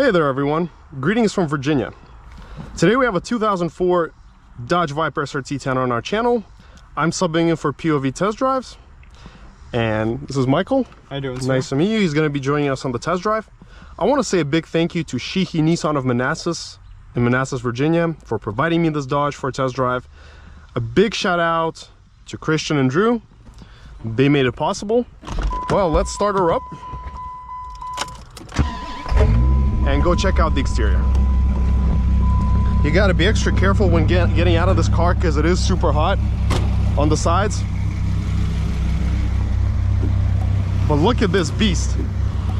Hey there everyone, greetings from Virginia. Today we have a 2004 Dodge Viper SRT10 on our channel. I'm subbing in for POV Test Drives. And this is Michael. How you doing, sir? Nice to meet you. He's going to be joining us on the test drive. I want to say a big thank you to Sheehy Nissan of Manassas in Manassas, Virginia for providing me this Dodge for a test drive. A big shout out to Christian and Drew. They made it possible. Well, let's start her up and go check out the exterior. You got to be extra careful when getting out of this car because it is super hot on the sides. But look at this beast.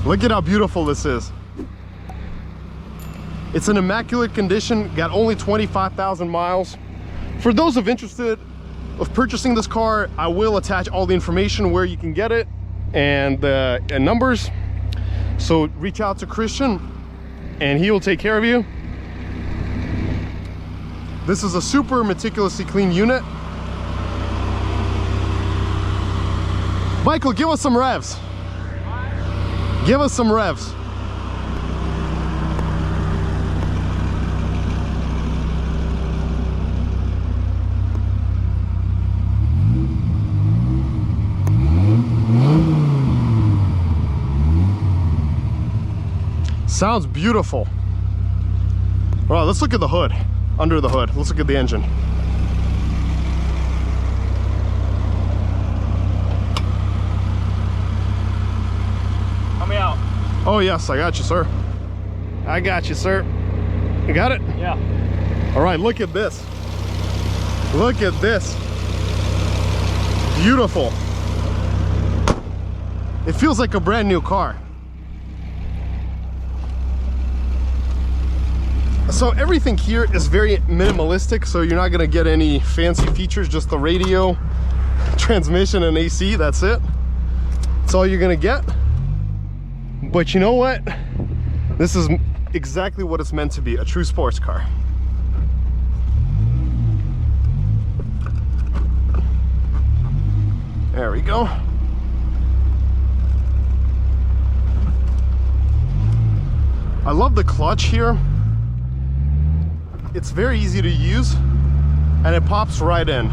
Look at how beautiful this is. It's in immaculate condition, got only 25,000 miles. For those of interested of purchasing this car, I will attach all the information where you can get it and numbers. So reach out to Christian and he will take care of you. This is a super meticulously clean unit. Michael, give us some revs. Give us some revs. Sounds beautiful. All right, let's look at the hood. Under the hood, let's look at the engine. Help me out. Oh yes, I got you, sir. I got you, sir. You got it? Yeah. All right, look at this. Look at this. Beautiful. It feels like a brand new car. So everything here is very minimalistic, so you're not gonna get any fancy features, just the radio, transmission, and AC, that's it. That's all you're gonna get. But you know what? This is exactly what it's meant to be, a true sports car. There we go. I love the clutch here. It's very easy to use and it pops right in.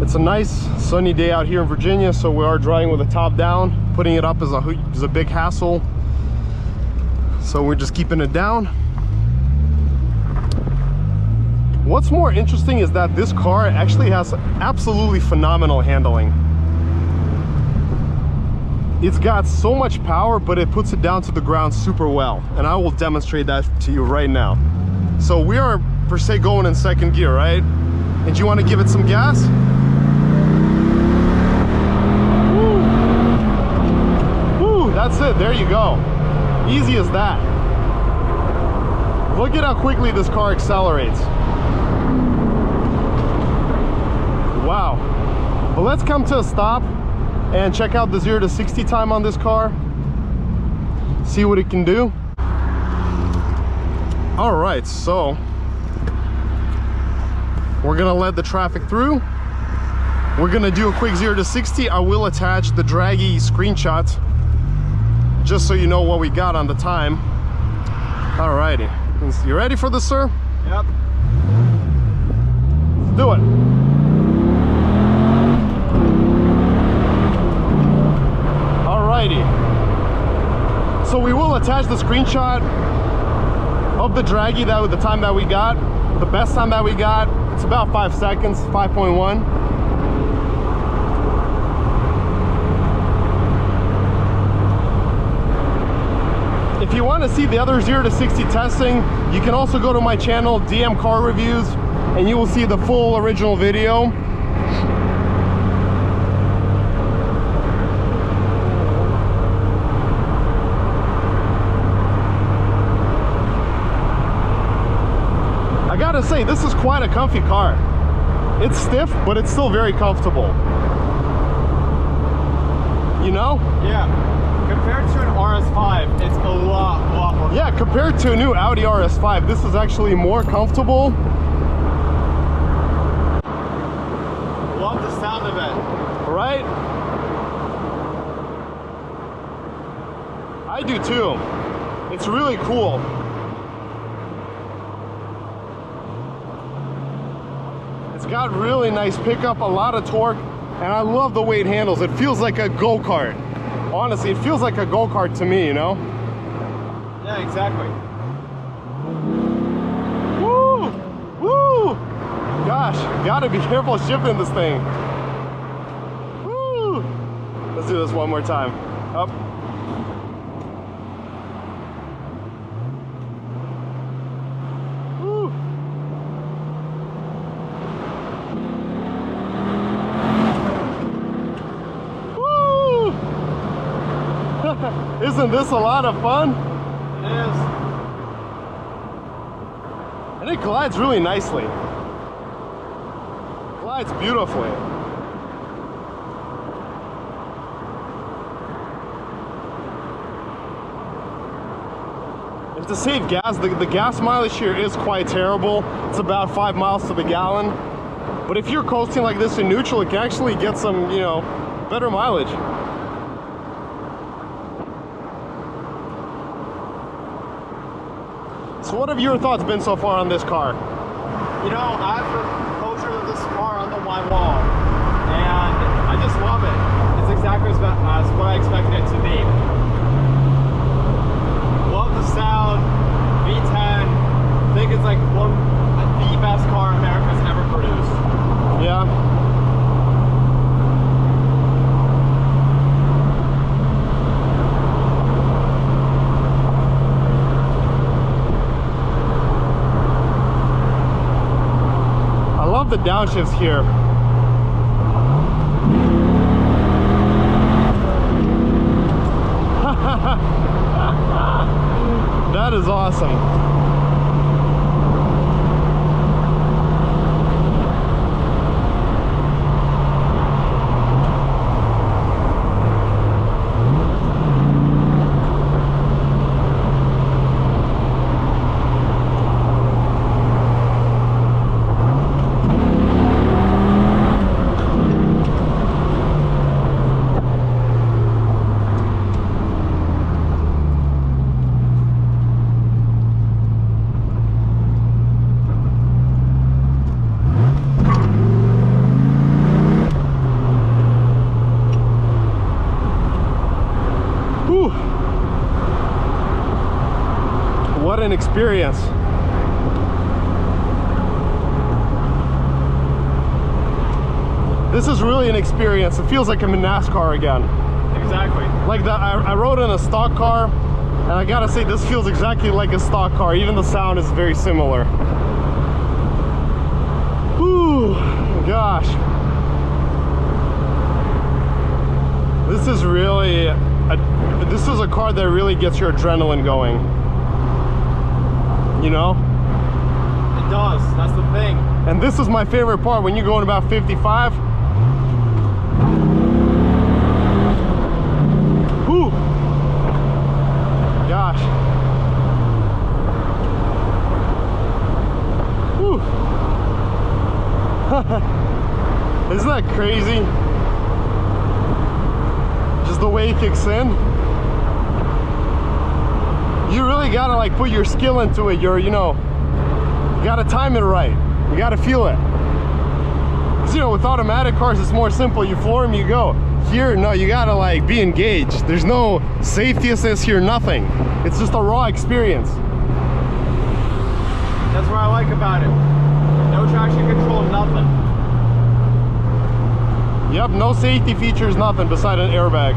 It's a nice sunny day out here in Virginia, so we are driving with the top down. Putting it up is a big hassle, so we're just keeping it down. What's more interesting is that this car actually has absolutely phenomenal handling. It's got so much power, but it puts it down to the ground super well, and I will demonstrate that to you right now. So we are per se going in second gear, right? And you want to give it some gas? Woo! Woo, that's it, there you go. Easy as that. Look at how quickly this car accelerates. Wow. But let's come to a stop and check out the 0 to 60 time on this car, see what it can do. All right, so we're gonna let the traffic through. We're gonna do a quick 0 to 60. I will attach the draggy screenshot just so you know what we got on the time. All righty, you ready for this, sir? Yep. Let's do it. So we will attach the screenshot of the draggy, that with the time that we got, the best time that we got. It's about 5 seconds, 5.1. If you want to see the other 0 to 60 testing, you can also go to my channel, DM Car Reviews, and you will see the full original video. I gotta say, this is quite a comfy car. It's stiff, but it's still very comfortable. You know? Yeah. Compared to an RS5, it's a lot more. Yeah, compared to a new Audi RS5, this is actually more comfortable. Love the sound of it. Right? I do too. It's really cool. It's got really nice pickup, a lot of torque, and I love the way it handles. It feels like a go-kart. Honestly, it feels like a go-kart to me, you know? Yeah, exactly. Woo! Woo! Gosh, gotta be careful shifting this thing. Woo! Let's do this one more time. Up. Woo! Woo! Isn't this a lot of fun? It is. And it glides really nicely. Glides beautifully. And to save gas, the gas mileage here is quite terrible. It's about 5 miles to the gallon. But if you're coasting like this in neutral, it can actually get some, you know, better mileage. So what have your thoughts been so far on this car? You know, I've pictures of this car on my wall, and I just love it. It's exactly as what I expected it to be. Love the sound, V10. I think it's like the best car America's ever produced. Yeah. The downshifts here. That is awesome. What an experience. This is really an experience. It feels like I'm in NASCAR again. Exactly. Like I rode in a stock car, and I gotta say this feels exactly like a stock car. Even the sound is very similar. Whew, gosh. This is really, this is a car that really gets your adrenaline going. You know? It does, that's the thing. And this is my favorite part, when you're going about 55. Whew. Gosh. Whew. Isn't that crazy? Just the way it kicks in. You really gotta like put your skill into it. You gotta time it right. You gotta feel it. Cause with automatic cars, it's more simple. You floor them, you go. Here, no, you gotta like be engaged. There's no safety assist here, nothing. It's just a raw experience. That's what I like about it. No traction control, nothing. Yep, no safety features, nothing beside an airbag.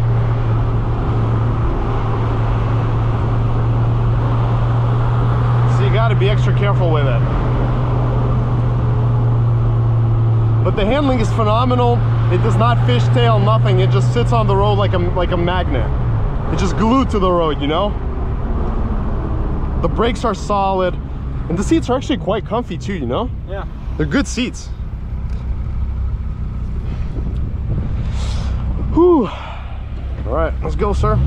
So you gotta be extra careful with it. But the handling is phenomenal. It does not fishtail, nothing. It just sits on the road like a magnet. It's just glued to the road, you know? The brakes are solid. And the seats are actually quite comfy too, you know? Yeah. They're good seats. Whew. All right, let's go, sir.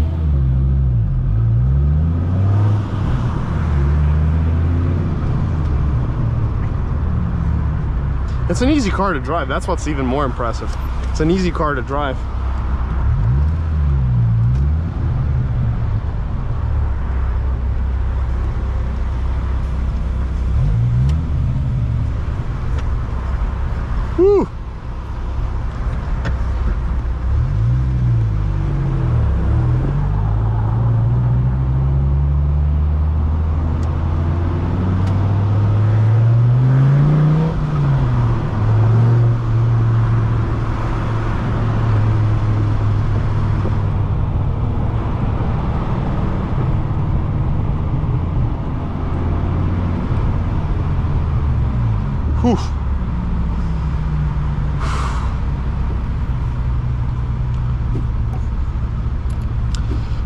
It's an easy car to drive. That's what's even more impressive. It's an easy car to drive. Whew.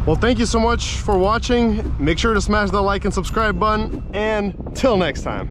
Well, thank you so much for watching. Make sure to smash the like and subscribe button, and till next time.